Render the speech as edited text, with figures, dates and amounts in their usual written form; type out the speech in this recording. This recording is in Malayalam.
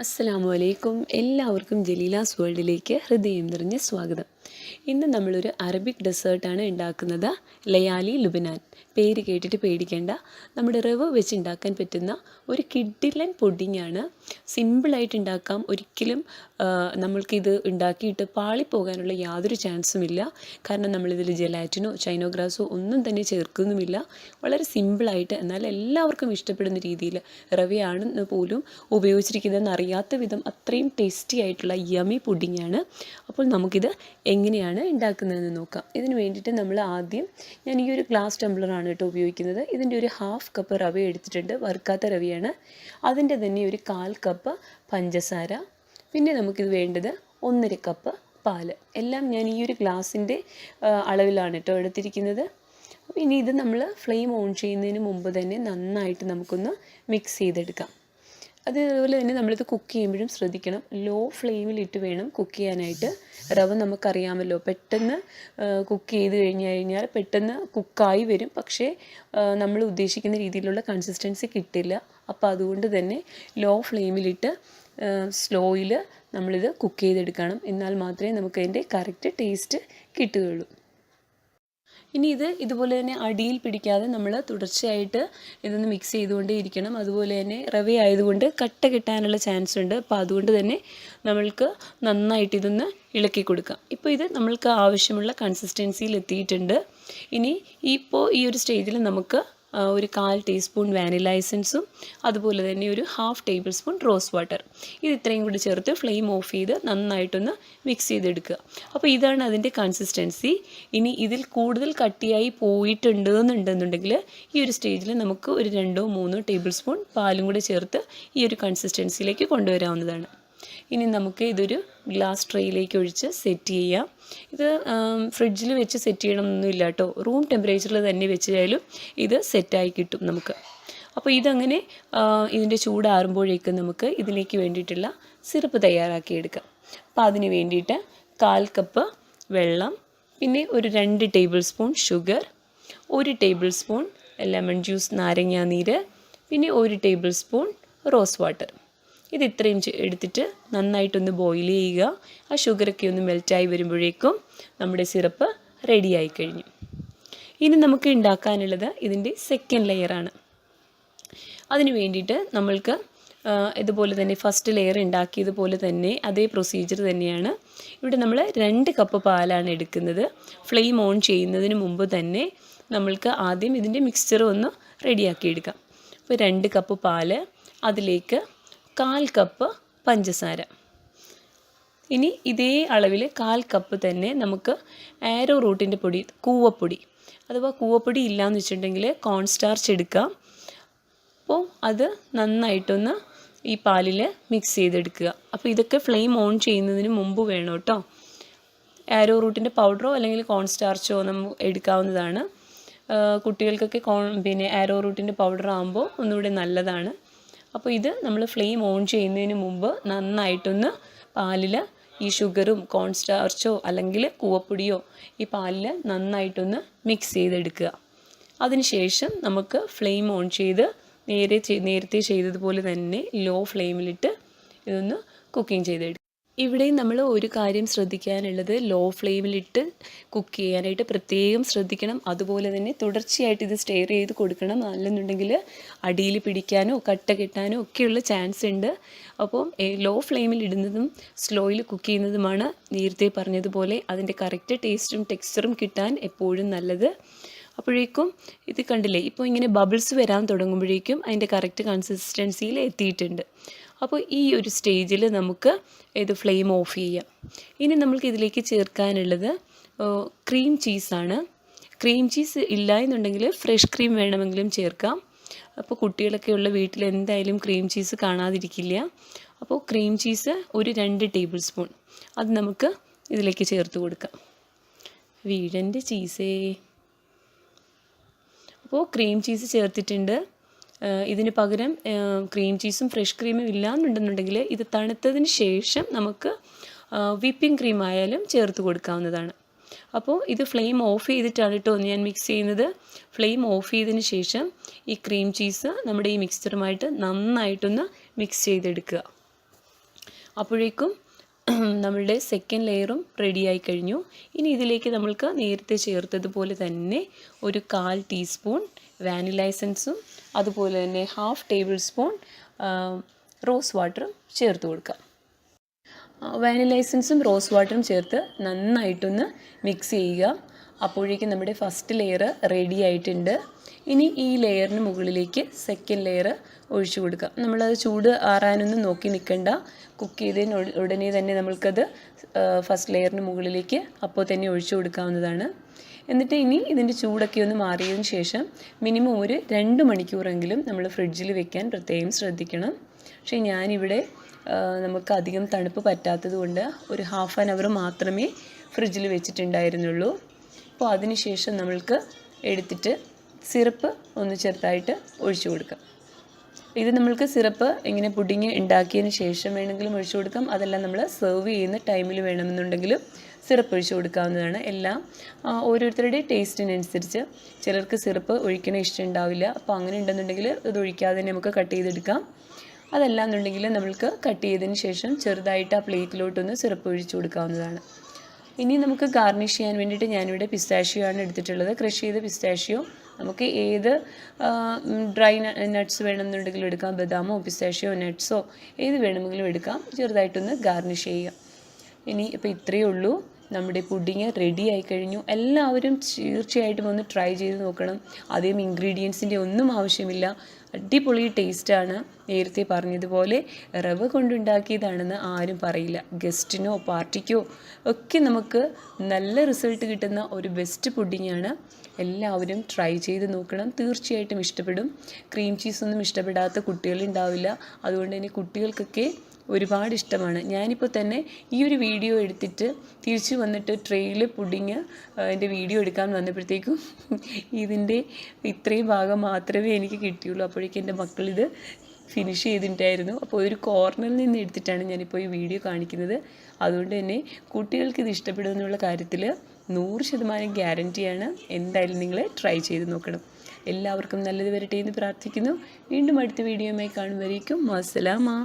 അസ്സലാമു അലൈക്കും. എല്ലാവർക്കും ജലീലാസ് വേൾഡിലേക്ക് ഹൃദയം നിറഞ്ഞ സ്വാഗതം. ഇന്ന് നമ്മളൊരു അറബിക് ഡെസേർട്ടാണ് ഉണ്ടാക്കുന്നത്. ലയാലി ലുബനാൻ. പേര് കേട്ടിട്ട് പേടിക്കേണ്ട. നമ്മുടെ റവ വെച്ച് ഉണ്ടാക്കാൻ പറ്റുന്ന ഒരു കിഡിലൻ പുഡിങ്ങാണ്. സിമ്പിളായിട്ട് ഉണ്ടാക്കാം. ഒരിക്കലും നമ്മൾക്കിത് ഉണ്ടാക്കിയിട്ട് പാളിപ്പോകാനുള്ള യാതൊരു ചാൻസും ഇല്ല. കാരണം നമ്മളിതിൽ ജെലാറ്റിനോ ചൈനോ ഗ്രാസോ ഒന്നും തന്നെ ചേർക്കുന്നുമില്ല. വളരെ സിമ്പിളായിട്ട് എന്നാൽ എല്ലാവർക്കും ഇഷ്ടപ്പെടുന്ന രീതിയിൽ റവയാണെന്ന് പോലും ഉപയോഗിച്ചിരിക്കുന്നതെന്ന് അറിയാത്ത വിധം അത്രയും ടേസ്റ്റി ആയിട്ടുള്ള യമി പുഡിങ്ങാണ്. അപ്പോൾ നമുക്കിത് എങ്ങനെയാണ് ഉണ്ടാക്കുന്നതെന്ന് നോക്കാം. ഇതിന് വേണ്ടിയിട്ട് നമ്മൾ ആദ്യം ഞാൻ ഈ ഒരു ഗ്ലാസ് ടംബ്ലറാണ് കേട്ടോ ഉപയോഗിക്കുന്നത്. ഇതിൻ്റെ ഒരു 1/2 കപ്പ് റവ എടുത്തിട്ടുണ്ട്. വറുക്കാത്ത റവയാണ്. അതിൻ്റെ തന്നെ ഒരു 1/4 കപ്പ് പഞ്ചസാര. പിന്നെ നമുക്കിത് വേണ്ടത് 1.5 കപ്പ് പാല്. എല്ലാം ഞാൻ ഈ ഒരു ഗ്ലാസിൻ്റെ അളവിലാണ് കേട്ടോ എടുത്തിരിക്കുന്നത്. ഇനി ഇത് നമ്മൾ ഫ്ലെയിം ഓൺ ചെയ്യുന്നതിന് മുമ്പ് തന്നെ നന്നായിട്ട് നമുക്കൊന്ന് മിക്സ് ചെയ്തെടുക്കാം. അതുപോലെ തന്നെ നമ്മളിത് കുക്ക് ചെയ്യുമ്പോഴും ശ്രദ്ധിക്കണം, ലോ ഫ്ലെയിമിലിട്ട് വേണം കുക്ക് ചെയ്യാനായിട്ട്. റവ നമുക്കറിയാമല്ലോ, പെട്ടെന്ന് കുക്ക് ചെയ്ത് കഴിഞ്ഞാൽ പെട്ടെന്ന് കുക്കായി വരും, പക്ഷേ നമ്മൾ ഉദ്ദേശിക്കുന്ന രീതിയിലുള്ള കൺസിസ്റ്റൻസി കിട്ടില്ല. അപ്പോൾ അതുകൊണ്ട് തന്നെ ലോ ഫ്ലെയിമിലിട്ട് സ്ലോയിൽ നമ്മളിത് കുക്ക് ചെയ്തെടുക്കണം. എന്നാൽ മാത്രമേ നമുക്കതിൻ്റെ കറക്റ്റ് ടേസ്റ്റ് കിട്ടുകയുള്ളൂ. ഇനി ഇതുപോലെ തന്നെ അടിയിൽ പിടിക്കാതെ നമ്മൾ തുടർച്ചയായിട്ട് ഇതൊന്ന് മിക്സ് ചെയ്തുകൊണ്ടേ ഇരിക്കണം. അതുപോലെ തന്നെ റവ ആയതുകൊണ്ട് കട്ട കിട്ടാനുള്ള ചാൻസ് ഉണ്ട്. അപ്പോൾ അതുകൊണ്ട് തന്നെ നമ്മൾക്ക് നന്നായിട്ട് ഇതൊന്ന് ഇളക്കി കൊടുക്കാം. ഇപ്പോൾ ഇത് നമ്മൾക്ക് ആവശ്യമുള്ള കൺസിസ്റ്റൻസിയിൽ എത്തിയിട്ടുണ്ട്. ഇനി ഈ ഒരു സ്റ്റേജിൽ നമുക്ക് ഒരു 1/4 ടീസ്പൂൺ വാനില എസൻസും അതുപോലെ തന്നെ ഒരു 1/2 ടേബിൾ സ്പൂൺ റോസ് വാട്ടർ, ഇത് ഇത്രയും കൂടി ചേർത്ത് ഫ്ലെയിം ഓഫ് ചെയ്ത് നന്നായിട്ടൊന്ന് മിക്സ് ചെയ്തെടുക്കുക. അപ്പോൾ ഇതാണ് അതിൻ്റെ കൺസിസ്റ്റൻസി. ഇനി ഇതിൽ കൂടുതൽ കട്ടിയായി പോയിട്ടുണ്ടെന്നുണ്ടെങ്കിൽ ഈ ഒരു സ്റ്റേജിൽ നമുക്ക് ഒരു 2-3 ടേബിൾ സ്പൂൺ പാലും കൂടി ചേർത്ത് ഈ ഒരു കൺസിസ്റ്റൻസിയിലേക്ക് കൊണ്ടുവരാവുന്നതാണ്. ഇനി നമുക്ക് ഇതൊരു ഗ്ലാസ് ട്രേയിലേക്ക് ഒഴിച്ച് സെറ്റ് ചെയ്യാം. ഇത് ഫ്രിഡ്ജിൽ വെച്ച് സെറ്റ് ചെയ്യണമെന്നൊന്നുമില്ല കേട്ടോ. റൂം ടെമ്പറേച്ചറിൽ തന്നെ വെച്ചാലും ഇത് സെറ്റായി കിട്ടും നമുക്ക്. അപ്പോൾ ഇതങ്ങനെ ഇതിൻ്റെ ചൂടാറുമ്പോഴേക്കും നമുക്ക് ഇതിലേക്ക് വേണ്ടിയിട്ടുള്ള സിറപ്പ് തയ്യാറാക്കിയെടുക്കാം. അപ്പോൾ അതിന് വേണ്ടിയിട്ട് 1/4 കപ്പ് വെള്ളം, പിന്നെ ഒരു 2 table spoon sugar, 1 table spoon lemon juice നാരങ്ങാനീര്, പിന്നെ 1 ടേബിൾ സ്പൂൺ റോസ് വാട്ടർ. ഇത് ഇത്രയും എടുത്തിട്ട് നന്നായിട്ടൊന്ന് ബോയിൽ ചെയ്യുക. ആ ഷുഗറൊക്കെ ഒന്ന് മെൽറ്റായി വരുമ്പോഴേക്കും നമ്മുടെ സിറപ്പ് റെഡിയായി കഴിഞ്ഞു. ഇനി നമുക്ക് ഉണ്ടാക്കാനുള്ളത് ഇതിൻ്റെ സെക്കൻഡ് ലെയറാണ്. അതിന് വേണ്ടിയിട്ട് നമ്മൾക്ക് ഇതുപോലെ തന്നെ ഫസ്റ്റ് ലെയർ ഉണ്ടാക്കിയതുപോലെ തന്നെ അതേ പ്രൊസീജിയർ തന്നെയാണ്. ഇവിടെ നമ്മൾ 2 കപ്പ് പാലാണ് എടുക്കുന്നത്. ഫ്ലെയിം ഓൺ ചെയ്യുന്നതിന് മുമ്പ് തന്നെ നമ്മൾക്ക് ആദ്യം ഇതിൻ്റെ മിക്സ്ചർ ഒന്ന് റെഡിയാക്കി എടുക്കാം. അപ്പോൾ 2 കപ്പ് പാല്, അതിലേക്ക് 1/4 കപ്പ് പഞ്ചസാര. ഇനി ഇതേ അളവിൽ 1/4 കപ്പ് തന്നെ നമുക്ക് ആരോ റൂട്ടിൻ്റെ പൊടി, കൂവപ്പൊടി, അഥവാ കൂവപ്പൊടി ഇല്ലയെന്ന് വെച്ചിട്ടുണ്ടെങ്കിൽ കോൺ സ്റ്റാർച്ച് എടുക്കാം. അപ്പോൾ അത് നന്നായിട്ടൊന്ന് ഈ പാലിൽ മിക്സ് ചെയ്തെടുക്കുക. അപ്പോൾ ഇതൊക്കെ ഫ്ലെയിം ഓൺ ചെയ്യുന്നതിന് മുമ്പ് വേണം കേട്ടോ. ആരോ റൂട്ടിൻ്റെ പൗഡറോ അല്ലെങ്കിൽ കോൺ സ്റ്റാർച്ചോ നമുക്ക് എടുക്കാവുന്നതാണ്. കുട്ടികൾക്കൊക്കെ ആരോ റൂട്ടിൻ്റെ പൗഡർ ആകുമ്പോൾ ഒന്നുകൂടെ നല്ലതാണ്. അപ്പോൾ ഇത് നമ്മൾ ഫ്ലെയിം ഓൺ ചെയ്യുന്നതിന് മുമ്പ് നന്നായിട്ടൊന്ന് പാലിൽ ഈ ഷുഗറും കോൺ സ്റ്റാർച്ചോ അല്ലെങ്കിൽ കൂവപ്പൊടിയോ ഈ പാലിൽ നന്നായിട്ടൊന്ന് മിക്സ് ചെയ്തെടുക്കുക. അതിനുശേഷം നമുക്ക് ഫ്ലെയിം ഓൺ ചെയ്ത് നേരത്തെ ചെയ്തതുപോലെ തന്നെ ലോ ഫ്ലെയിമിലിട്ട് ഇതൊന്ന് കുക്കിംഗ് ചെയ്തെടുക്കുക. ഇവിടെയും നമ്മൾ ഒരു കാര്യം ശ്രദ്ധിക്കാനുള്ളത്, ലോ ഫ്ലെയിമിലിട്ട് കുക്ക് ചെയ്യാനായിട്ട് പ്രത്യേകം ശ്രദ്ധിക്കണം. അതുപോലെ തന്നെ തുടർച്ചയായിട്ട് ഇത് സ്റ്റെയർ ചെയ്ത് കൊടുക്കണം. അല്ലെന്നുണ്ടെങ്കിൽ അടിയിൽ പിടിക്കാനോ കട്ട കെട്ടാനോ ഒക്കെയുള്ള ചാൻസ് ഉണ്ട്. അപ്പോൾ ലോ ഫ്ലെയിമിൽ ഇടുന്നതും സ്ലോയിൽ കുക്ക് ചെയ്യുന്നതുമാണ് നേരത്തെ പറഞ്ഞതുപോലെ അതിൻ്റെ കറക്റ്റ് ടേസ്റ്റും ടെക്സ്ചറും കിട്ടാൻ എപ്പോഴും നല്ലത്. അപ്പോഴേക്കും ഇത് കണ്ടില്ലേ, ഇപ്പോൾ ഇങ്ങനെ ബബിൾസ് വരാൻ തുടങ്ങുമ്പോഴേക്കും അതിൻ്റെ കറക്റ്റ് കൺസിസ്റ്റൻസിയിൽ എത്തിയിട്ടുണ്ട്. അപ്പോൾ ഈ ഒരു സ്റ്റേജിൽ നമുക്ക് ഇത് ഫ്ലെയിം ഓഫ് ചെയ്യാം. ഇനി നമ്മൾക്ക് ഇതിലേക്ക് ചേർക്കാനുള്ളത് ക്രീം ചീസാണ്. ക്രീം ചീസ് ഇല്ല എന്നുണ്ടെങ്കിൽ ഫ്രഷ് ക്രീം വേണമെങ്കിലും ചേർക്കാം. അപ്പോൾ കുട്ടികളൊക്കെ ഉള്ള വീട്ടിൽ എന്തായാലും ക്രീം ചീസ് കാണാതിരിക്കില്ല. അപ്പോൾ ക്രീം ചീസ് ഒരു 2 ടേബിൾ സ്പൂൺ അത് നമുക്ക് ഇതിലേക്ക് ചേർത്ത് കൊടുക്കാം. വീടിൻ്റെ ചീസേ. അപ്പോൾ ക്രീം ചീസ് ചേർത്തിട്ടുണ്ട്. ഇതിന് പകരം ക്രീം ചീസും ഫ്രഷ് ക്രീമും ഇല്ലയെന്നുണ്ടെന്നുണ്ടെങ്കിൽ ഇത് തണുത്തതിന് ശേഷം നമുക്ക് വിപ്പിംഗ് ക്രീം ആയാലും ചേർത്ത് കൊടുക്കാവുന്നതാണ്. അപ്പോൾ ഇത് ഫ്ലെയിം ഓഫ് ചെയ്തിട്ടാണ് കേട്ടോ ഞാൻ മിക്സ് ചെയ്യുന്നത്. ഫ്ലെയിം ഓഫ് ചെയ്തതിന് ശേഷം ഈ ക്രീം ചീസ് നമ്മുടെ ഈ മിക്സ്ചറുമായിട്ട് നന്നായിട്ടൊന്ന് മിക്സ് ചെയ്തെടുക്കുക. അപ്പോഴേക്കും നമ്മളുടെ സെക്കൻഡ് ലെയറും റെഡിയായി കഴിഞ്ഞു. ഇനി ഇതിലേക്ക് നമ്മൾക്ക് നേരത്തെ ചേർത്തതുപോലെ തന്നെ ഒരു 1/4 ടീസ്പൂൺ വാനില എസൻസും അതുപോലെ തന്നെ 1/2 ടേബിൾ സ്പൂൺ റോസ് വാട്ടറും ചേർത്ത് കൊടുക്കാം. വാനില എസൻസും റോസ് വാട്ടറും ചേർത്ത് നന്നായിട്ടൊന്ന് മിക്സ് ചെയ്യുക. അപ്പോഴേക്കും നമ്മുടെ ഫസ്റ്റ് ലെയർ റെഡി ആയിട്ടുണ്ട്. ഇനി ഈ ലെയറിന് മുകളിലേക്ക് സെക്കൻഡ് ലെയർ ഒഴിച്ചു കൊടുക്കാം. നമ്മളത് ചൂട് ആറാനൊന്നും നോക്കി നിൽക്കണ്ട. കുക്ക് ചെയ്തതിന് ഉടനെ തന്നെ നമ്മൾക്കത് ഫസ്റ്റ് ലെയറിന് മുകളിലേക്ക് അപ്പോൾ തന്നെ ഒഴിച്ചു കൊടുക്കാവുന്നതാണ്. എന്നിട്ട് ഇനി ഇതിൻ്റെ ചൂടൊക്കെ ഒന്ന് മാറിയതിന് ശേഷം മിനിമം ഒരു 2 മണിക്കൂറെങ്കിലും നമ്മൾ ഫ്രിഡ്ജിൽ വെക്കാൻ പ്രത്യേകം ശ്രദ്ധിക്കണം. പക്ഷേ ഞാനിവിടെ നമുക്ക് അധികം തണുപ്പ് പറ്റാത്തത് കൊണ്ട് ഒരു 1/2 hour മാത്രമേ ഫ്രിഡ്ജിൽ വെച്ചിട്ടുണ്ടായിരുന്നുള്ളൂ. അപ്പോൾ അതിന് ശേഷം നമ്മൾക്ക് എടുത്തിട്ട് സിറപ്പ് ഒന്ന് ചെറുതായിട്ട് ഒഴിച്ചു കൊടുക്കാം. ഇത് നമ്മൾക്ക് സിറപ്പ് ഇങ്ങനെ പുഡിങ് ഉണ്ടാക്കിയതിന് ശേഷം വേണമെങ്കിലും ഒഴിച്ചു കൊടുക്കാം. അതെല്ലാം നമ്മൾ സെർവ് ചെയ്യുന്ന ടൈമിൽ വേണമെന്നുണ്ടെങ്കിലും സിറപ്പ് ഒഴിച്ചു കൊടുക്കാവുന്നതാണ്. എല്ലാം ഓരോരുത്തരുടെ ടേസ്റ്റിനനുസരിച്ച്. ചിലർക്ക് സിറപ്പ് ഒഴിക്കണ ഇഷ്ടമുണ്ടാവില്ല. അപ്പോൾ അങ്ങനെ ഉണ്ടെന്നുണ്ടെങ്കിൽ ഇത് ഒഴിക്കാതെ തന്നെ നമുക്ക് കട്ട് ചെയ്തെടുക്കാം. അതല്ല എന്നുണ്ടെങ്കിൽ നമ്മൾക്ക് കട്ട് ചെയ്തതിന് ശേഷം ചെറുതായിട്ട് ആ പ്ലേറ്റിലോട്ടൊന്ന് സിറപ്പ് ഒഴിച്ചു കൊടുക്കാവുന്നതാണ്. ഇനി നമുക്ക് ഗാർണിഷ് ചെയ്യാൻ വേണ്ടിയിട്ട് ഞാനിവിടെ പിസ്താഷ്യോ ആണ് എടുത്തിട്ടുള്ളത്. ക്രഷ് ചെയ്ത പിസ്താഷ്യോ. നമുക്ക് ഏത് ഡ്രൈ നട്ട്സ് വേണമെന്നുണ്ടെങ്കിലും എടുക്കാം. ബദാമോ പിസ്താഷ്യോ നട്ട്സോ ഏത് വേണമെങ്കിലും എടുക്കാം. ചെറുതായിട്ടൊന്ന് ഗാർണിഷ് ചെയ്യുക. ഇനി ഇപ്പോൾ ഇത്രയേ ഉള്ളൂ. നമ്മുടെ പുഡിങ് റെഡി ആയി കഴിഞ്ഞു. എല്ലാവരും തീർച്ചയായിട്ടും ഒന്ന് ട്രൈ ചെയ്ത് നോക്കണം. അധികം ഇൻഗ്രീഡിയൻസിൻ്റെ ഒന്നും ആവശ്യമില്ല. അടിപൊളി ടേസ്റ്റാണ്. നേരത്തെ പറഞ്ഞതുപോലെ റവ കൊണ്ടുണ്ടാക്കിയതാണെന്ന് ആരും പറയില്ല. ഗസ്റ്റിനോ പാർട്ടിക്കോ ഒക്കെ നമുക്ക് നല്ല റിസൾട്ട് കിട്ടുന്ന ഒരു ബെസ്റ്റ് പുഡിങ്ങാണ്. എല്ലാവരും ട്രൈ ചെയ്ത് നോക്കണം. തീർച്ചയായിട്ടും ഇഷ്ടപ്പെടും. ക്രീം ചീസൊന്നും ഇഷ്ടപ്പെടാത്ത കുട്ടികളുണ്ടാവില്ല. അതുകൊണ്ട് തന്നെ കുട്ടികൾക്കൊക്കെ ഒരുപാട് ഇഷ്ടമാണ്. ഞാനിപ്പോൾ തന്നെ ഈ ഒരു വീഡിയോ എടുത്തിട്ട് തിരിച്ച് വന്നിട്ട് ട്രെയിൽ പുഡിങ് എൻ്റെ വീഡിയോ എടുക്കാൻ വന്നപ്പോഴത്തേക്കും ഇതിൻ്റെ ഇത്രയും ഭാഗം മാത്രമേ എനിക്ക് കിട്ടിയുള്ളൂ. അപ്പോഴേക്കും എൻ്റെ മക്കളിത് ഫിനിഷ് ചെയ്തിട്ടുണ്ടായിരുന്നു. അപ്പോൾ ഒരു കോർണറിൽ നിന്ന് എടുത്തിട്ടാണ് ഞാനിപ്പോൾ ഈ വീഡിയോ കാണിക്കുന്നത്. അതുകൊണ്ട് തന്നെ കുട്ടികൾക്ക് ഇത് ഇഷ്ടപ്പെടുമെന്നുള്ള കാര്യത്തിൽ 100% ഗ്യാരൻറ്റിയാണ്. എന്തായാലും നിങ്ങൾ ട്രൈ ചെയ്ത് നോക്കണം. എല്ലാവർക്കും നല്ലത് വരട്ടെ എന്ന് പ്രാർത്ഥിക്കുന്നു. വീണ്ടും അടുത്ത വീഡിയോയുമായി കാണുമ്പോഴേക്കും അസ്സലാമ.